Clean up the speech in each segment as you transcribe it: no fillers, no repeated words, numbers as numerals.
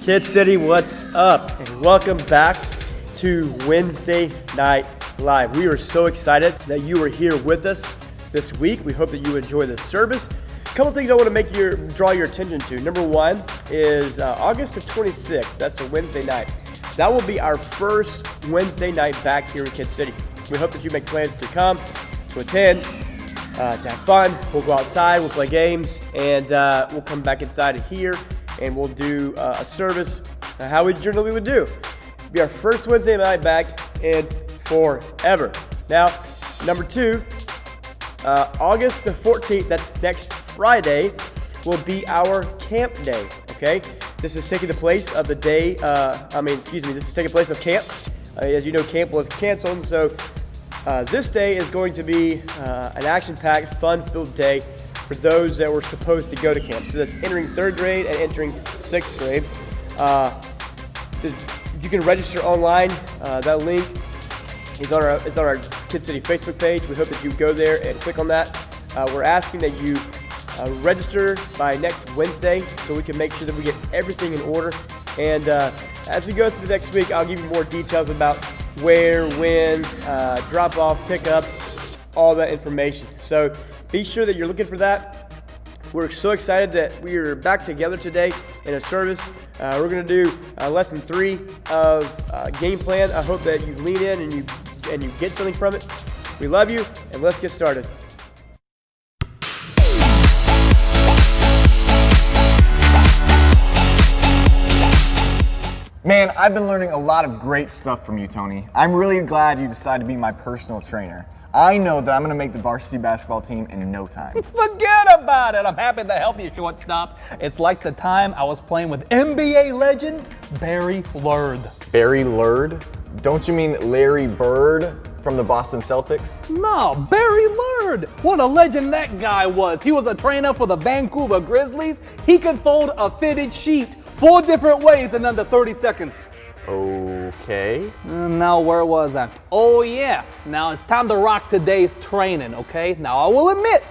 KidCity, what's up? And welcome back to Wednesday Night Live. We are so excited that you are here with us this week. We hope that you enjoy the service. A couple things I want to draw your attention to. Number one is August the 26th. That's a Wednesday night. That will be our first Wednesday night back here in KidCity. We hope that you make plans to come, to attend, to have fun. We'll go outside, we'll play games, and we'll come back inside of here and we'll do a service how we generally would do. It'll be our first Wednesday night back in forever. Now, number two, August the 14th, that's next Friday, will be our camp day, okay? This is taking the place of the day, this is taking place of camp. As you know, camp was canceled, so this day is going to be an action-packed, fun-filled day for those that were supposed to go to camp. So that's entering third grade and entering sixth grade. You can register online. That link is on our KidCity Facebook page. We hope that you go there and click on that. We're asking that you register by next Wednesday so we can make sure that we get everything in order. And as we go through the next week, I'll give you more details about where, when, drop off, pick up, all that information. So be sure that you're looking for that. We're so excited that we are back together today in a service. We're going to do lesson 3 of game plan. I hope that you lean in and you get something from it. We love you, and let's get started. Man, I've been learning a lot of great stuff from you, Tony. I'm really glad you decided to be my personal trainer. I know that I'm going to make the varsity basketball team in no time. Forget about it. I'm happy to help you, shortstop. It's like the time I was playing with NBA legend Barry Lurd. Barry Lurd? Don't you mean Larry Bird from the Boston Celtics? No, Barry Lurd. What a legend that guy was. He was a trainer for the Vancouver Grizzlies. He could fold a fitted sheet 4 different ways in under 30 seconds. Okay. Now, where was I? Oh, yeah. Now it's time to rock today's training, okay? Now, I will admit,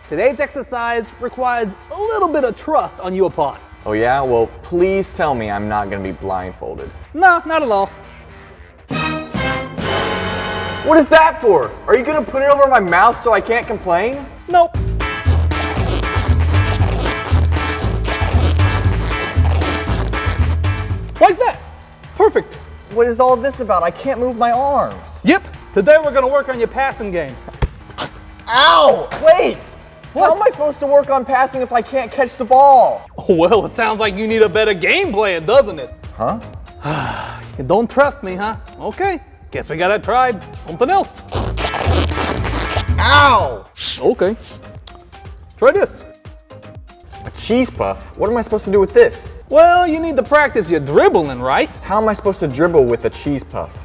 today's exercise requires a little bit of trust on your part. Oh, yeah? Well, please tell me I'm not going to be blindfolded. No, not at all. What is that for? Are you going to put it over my mouth so I can't complain? Nope. Like that. Perfect. What is all this about? I can't move my arms. Yep. Today we're going to work on your passing game. Ow! Wait! What? How am I supposed to work on passing if I can't catch the ball? Well, it sounds like you need a better game plan, doesn't it? Huh? You don't trust me, huh? Okay. Guess we gotta try something else. Ow! Okay. Try this. A cheese puff? What am I supposed to do with this? Well, you need to practice your dribbling, right? How am I supposed to dribble with a cheese puff?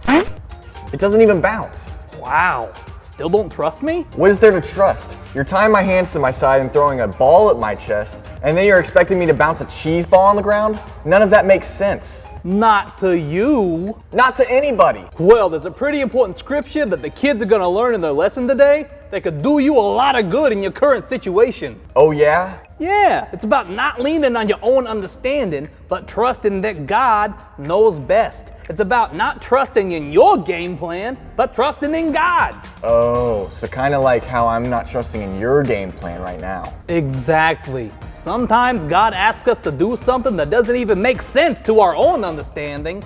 It doesn't even bounce. Wow. Still don't trust me? What is there to trust? You're tying my hands to my side and throwing a ball at my chest, and then you're expecting me to bounce a cheese ball on the ground? None of that makes sense. Not to you. Not to anybody. Well, there's a pretty important scripture that the kids are gonna learn in their lesson today that could do you a lot of good in your current situation. Oh yeah? Yeah, it's about not leaning on your own understanding, but trusting that God knows best. It's about not trusting in your game plan, but trusting in God's. Oh, so kind of like how I'm not trusting in your game plan right now. Exactly. Sometimes God asks us to do something that doesn't even make sense to our own understanding,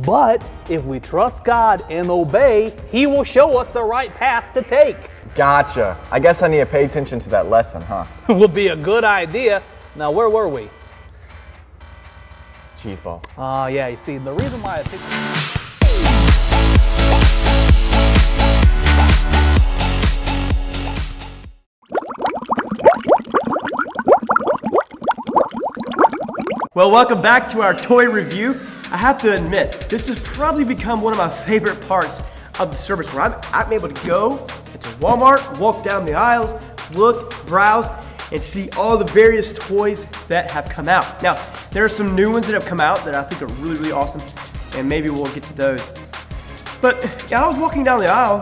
but if we trust God and obey, He will show us the right path to take. Gotcha. I guess I need to pay attention to that lesson, huh? Would be a good idea. Now, where were we? Cheese ball. Yeah, you see, the reason why I think... Well, welcome back to our toy review. I have to admit, this has probably become one of my favorite parts of the service where I'm able to go into Walmart, walk down the aisles, look, browse, and see all the various toys that have come out. Now, there are some new ones that have come out that I think are really, really awesome, and maybe we'll get to those. But yeah, I was walking down the aisle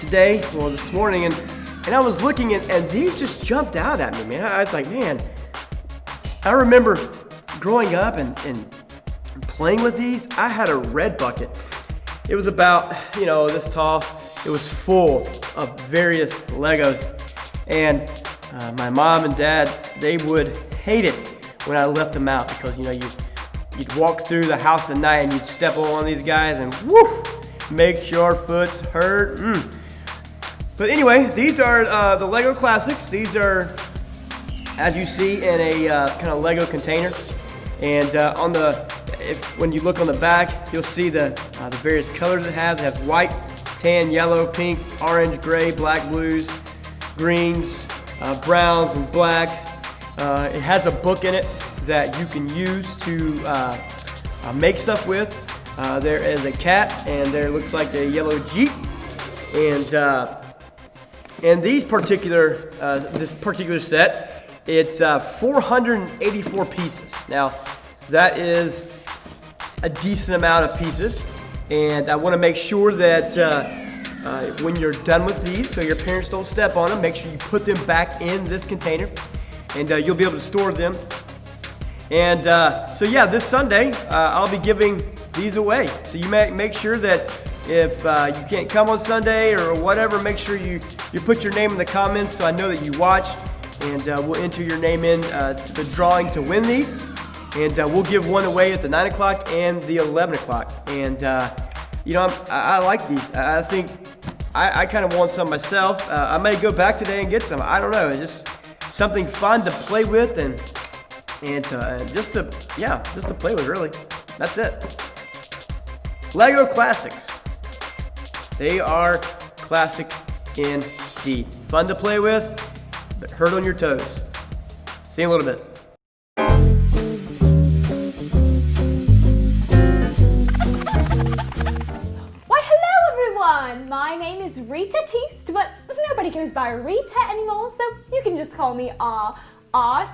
this morning, and I was looking and these just jumped out at me, man. I was like, man, I remember growing up and playing with these, I had a red bucket. It was about, this tall. It was full of various Legos. And my mom and dad, they would hate it when I left them out because, you'd walk through the house at night and you'd step on one of these guys and whoo, makes your foot hurt. But anyway, these are the Lego Classics. These are, as you see, in a kind of Lego container. And when you look on the back, you'll see the various colors it has. It has white, tan, yellow, pink, orange, gray, black, blues, greens, browns, and blacks. It has a book in it that you can use to make stuff with. There is a cat, and there looks like a yellow Jeep. And this particular set, it's 484 pieces. Now, that is a decent amount of pieces, and I want to make sure that when you're done with these, so your parents don't step on them, make sure you put them back in this container, and you'll be able to store them. And this Sunday, I'll be giving these away. So you make sure that if you can't come on Sunday or whatever, make sure you put your name in the comments so I know that you watched, and we'll enter your name in to the drawing to win these. And we'll give one away at the 9 o'clock and the 11 o'clock. And, I like these. I think I kind of want some myself. I may go back today and get some. I don't know. It's just something fun to play with and just to play with, really. That's it. Lego Classics. They are classic indeed. Fun to play with, but hurt on your toes. See you in a little bit. My name is Rita Teast, but nobody goes by Rita anymore, so you can just call me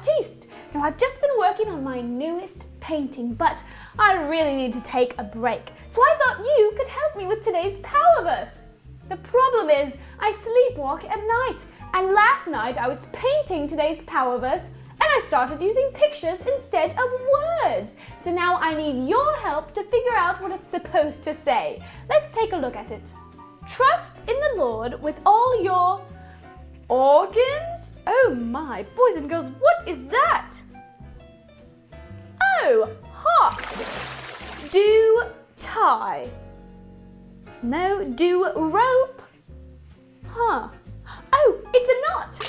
Teast. Now, I've just been working on my newest painting, but I really need to take a break. So I thought you could help me with today's Powerverse. The problem is I sleepwalk at night, and last night I was painting today's Powerverse and I started using pictures instead of words. So now I need your help to figure out what it's supposed to say. Let's take a look at it. Trust in the Lord with all your organs? Oh my, boys and girls, what is that? Oh, heart. Do tie. No, do rope. Huh. Oh, it's a knot.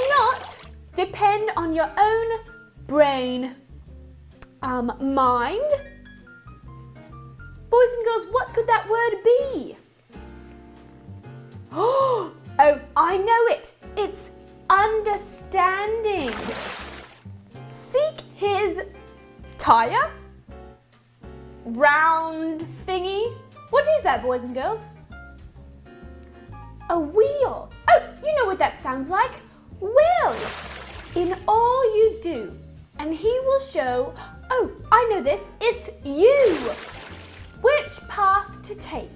Knot. Depend on your own brain. Mind. Boys and girls, what could that word be? Oh, I know it. It's understanding. Seek his tire. Round thingy. What is that, boys and girls? A wheel. Oh, you know what that sounds like. Will. In all you do, and he will show, oh, I know this, it's you. Which path to take?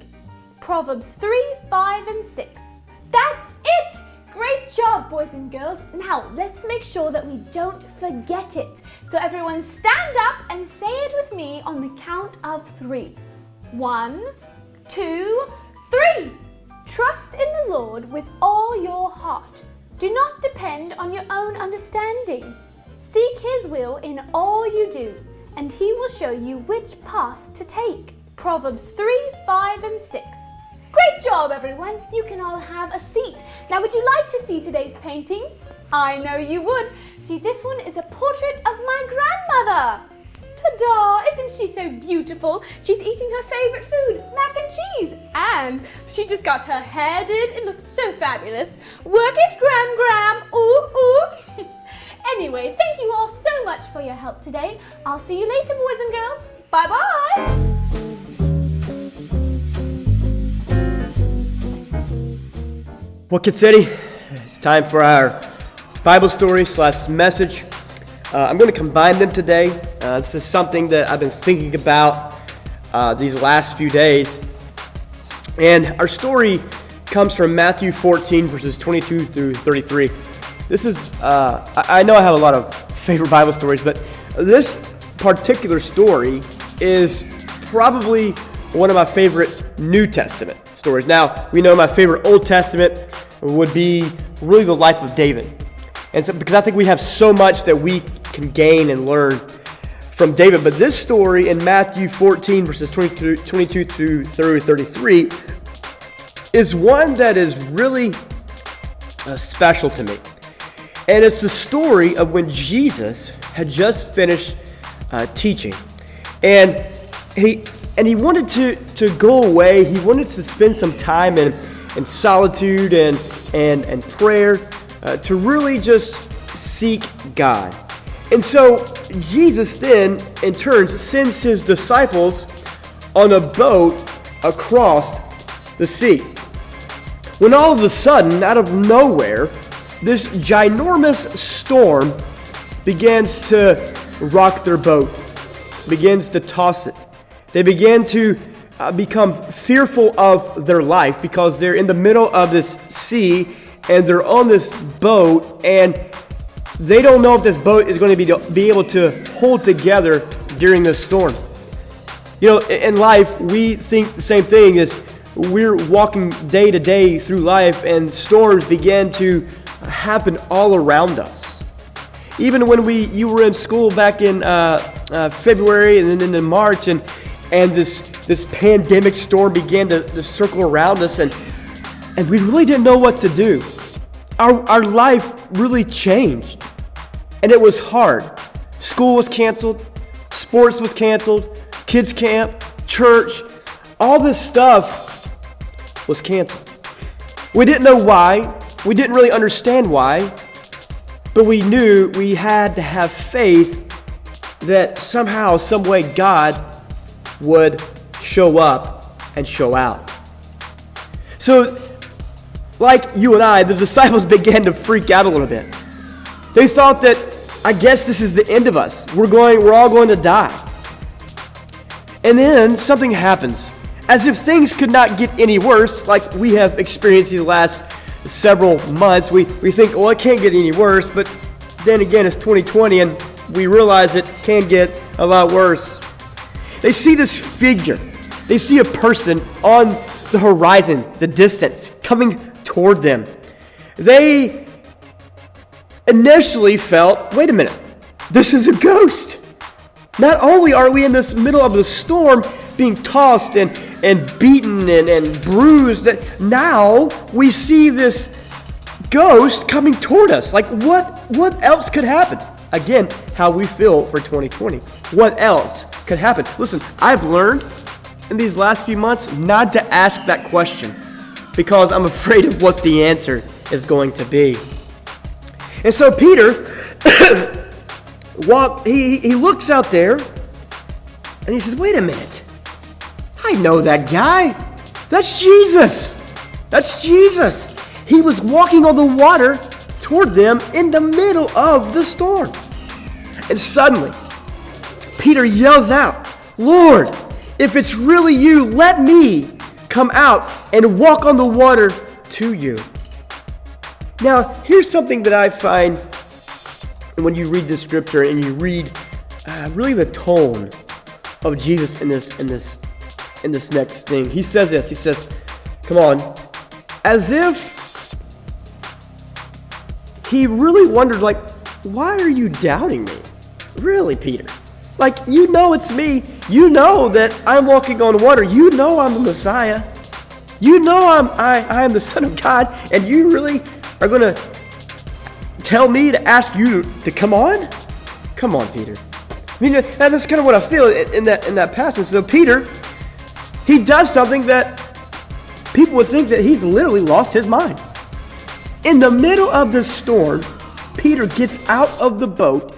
Proverbs 3, 5, and 6. That's it! Great job, boys and girls. Now, let's make sure that we don't forget it. So everyone stand up and say it with me on the count of 3. 1, 2, 3. Trust in the Lord with all your heart. Do not depend on your own understanding. Seek his will in all you do, and he will show you which path to take. Proverbs 3, 5, and 6. Great job, everyone. You can all have a seat. Now, would you like to see today's painting? I know you would. See, this one is a portrait of my grandmother. Ta-da! Isn't she so beautiful? She's eating her favorite food, mac and cheese. And she just got her hair did. It looks so fabulous. Work it, Gram. Ooh, ooh. Anyway, thank you all so much for your help today. I'll see you later, boys and girls. Bye-bye. Well, KidCity, it's time for our Bible story / message. I'm going to combine them today. This is something that I've been thinking about these last few days. And our story comes from Matthew 14, verses 22 through 33. This is, I know I have a lot of favorite Bible stories, but this particular story is probably one of my favorite New Testament stories. Now, we know my favorite Old Testament would be really the life of David. And so, because I think we have so much that we can gain and learn from David. But this story in Matthew 14, verses 22 through 33, is one that is really special to me. And it's the story of when Jesus had just finished teaching. And he wanted to go away. He wanted to spend some time in solitude and prayer to really just seek God. And so Jesus then, in turn, sends his disciples on a boat across the sea. When all of a sudden, out of nowhere, this ginormous storm begins to rock their boat, begins to toss it. They begin to become fearful of their life because they're in the middle of this sea and they're on this boat and they don't know if this boat is going to be able to hold together during this storm. You know, in life, we think the same thing as we're walking day to day through life and storms begin to happen all around us. Even when you were in school back in February and then in March and this pandemic storm began to circle around us and we really didn't know what to do. Our life really changed. And it was hard. School was canceled. Sports was canceled. Kids camp, church, all this stuff was canceled. We didn't know why. We didn't really understand why. But we knew we had to have faith that somehow, some way, God would show up and show out. So, like you and I, the disciples began to freak out a little bit. They thought that, I guess this is the end of us. We're all going to die. And then something happens. As if things could not get any worse, like we have experienced these last several months. We think, well, it can't get any worse, but then again, it's 2020 and we realize it can get a lot worse. They see this figure. They see a person on the horizon, the distance, coming toward them. They initially felt, wait a minute, this is a ghost. Not only are we in this middle of the storm being tossed and beaten and bruised, that now we see this ghost coming toward us. Like what else could happen? Again, how we feel for 2020. What else could happen? Listen, I've learned in these last few months not to ask that question because I'm afraid of what the answer is going to be. And so Peter he looks out there and he says, wait a minute. I know that guy. That's Jesus. That's Jesus. He was walking on the water toward them in the middle of the storm. And suddenly, Peter yells out, Lord, if it's really you, let me come out and walk on the water to you. Now, here's something that I find when you read this scripture and you read really the tone of Jesus in this next thing. He says this. He says, come on, as if he really wondered, like, why are you doubting me? Really, Peter? Like, you know it's me. You know that I'm walking on water. You know I'm the Messiah. You know I am the Son of God. And you really are going to tell me to ask you to come on? Come on, Peter. I mean, that's kind of what I feel in that passage. So Peter, he does something that people would think that he's literally lost his mind. In the middle of the storm, Peter gets out of the boat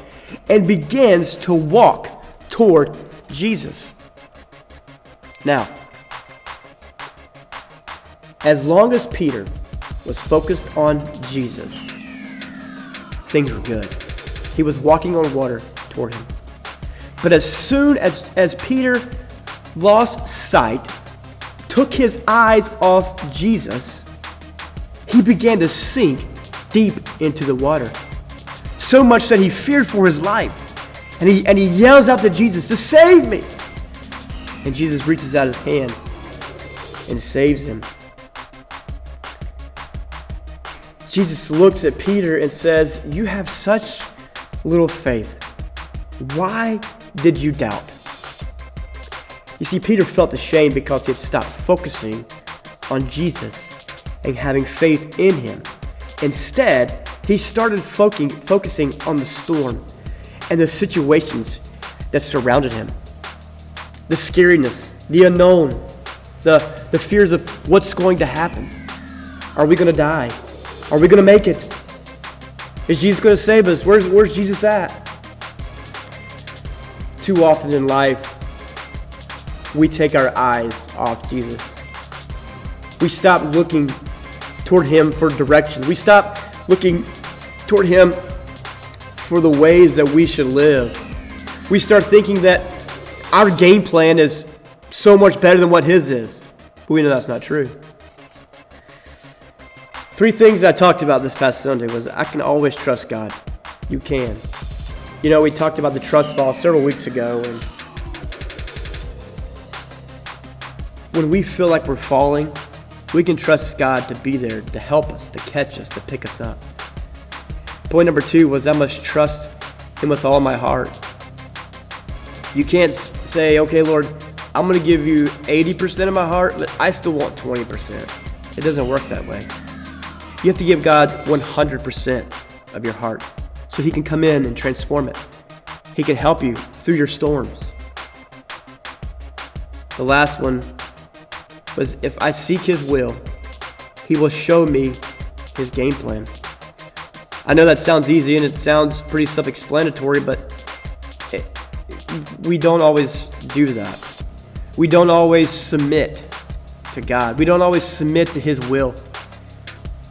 and begins to walk toward Jesus. Now, as long as Peter was focused on Jesus, things were good. He was walking on water toward him. But as soon as Peter lost sight, took his eyes off Jesus, he began to sink deep into the water. So much that he feared for his life. And he yells out to Jesus to save me. And Jesus reaches out his hand and saves him. Jesus looks at Peter and says, you have such little faith. Why did you doubt? You see, Peter felt ashamed because he had stopped focusing on Jesus and having faith in him. Instead, he started focusing on the storm and the situations that surrounded him. The scariness, the unknown, the fears of what's going to happen. Are we going to die? Are we going to make it? Is Jesus going to save us? Where's Jesus at? Too often in life, we take our eyes off Jesus. We stop looking toward him for direction. We stop looking toward him for the ways that we should live. We start thinking that our game plan is so much better than what his is. But we know that's not true. 3 things I talked about this past Sunday was I can always trust God. You can. You know, we talked about the trust fall several weeks ago, and when we feel like we're falling, we can trust God to be there, to help us, to catch us, to pick us up. Point number 2 was I must trust him with all my heart. You can't say, okay, Lord, I'm going to give you 80% of my heart, but I still want 20%. It doesn't work that way. You have to give God 100% of your heart so he can come in and transform it. He can help you through your storms. The last one was if I seek his will, he will show me his game plan. I know that sounds easy and it sounds pretty self-explanatory, but we don't always do that. We don't always submit to God. We don't always submit to his will.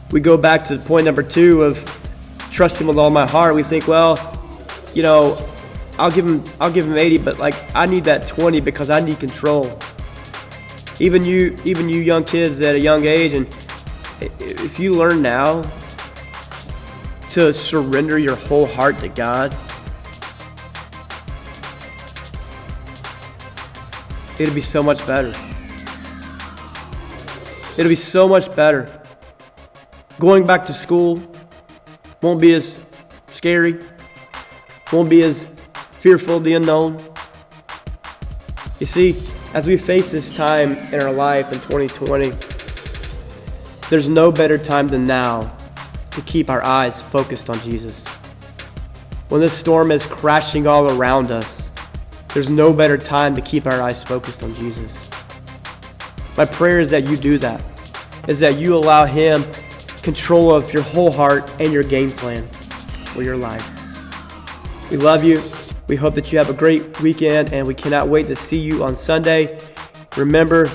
We go back to point number 2 of trust him with all my heart. We think, well, you know, I'll give him 80, but like I need that 20 because I need control. Even you young kids at a young age, and if you learn now to surrender your whole heart to God, it'll be so much better. It'll be so much better. Going back to school won't be as scary, won't be as fearful of the unknown. You see, as we face this time in our life in 2020, there's no better time than now to keep our eyes focused on Jesus. When this storm is crashing all around us, there's no better time to keep our eyes focused on Jesus. My prayer is that you do that, is that you allow him control of your whole heart and your game plan for your life. We love you. We hope that you have a great weekend, and we cannot wait to see you on Sunday. Remember,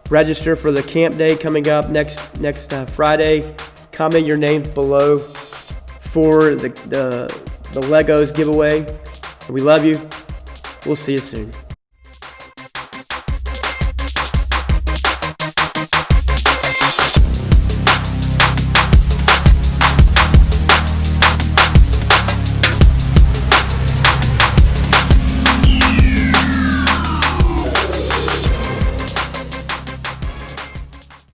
register for the camp day coming up next Friday. Comment your name below for the Legos giveaway. We love you. We'll see you soon.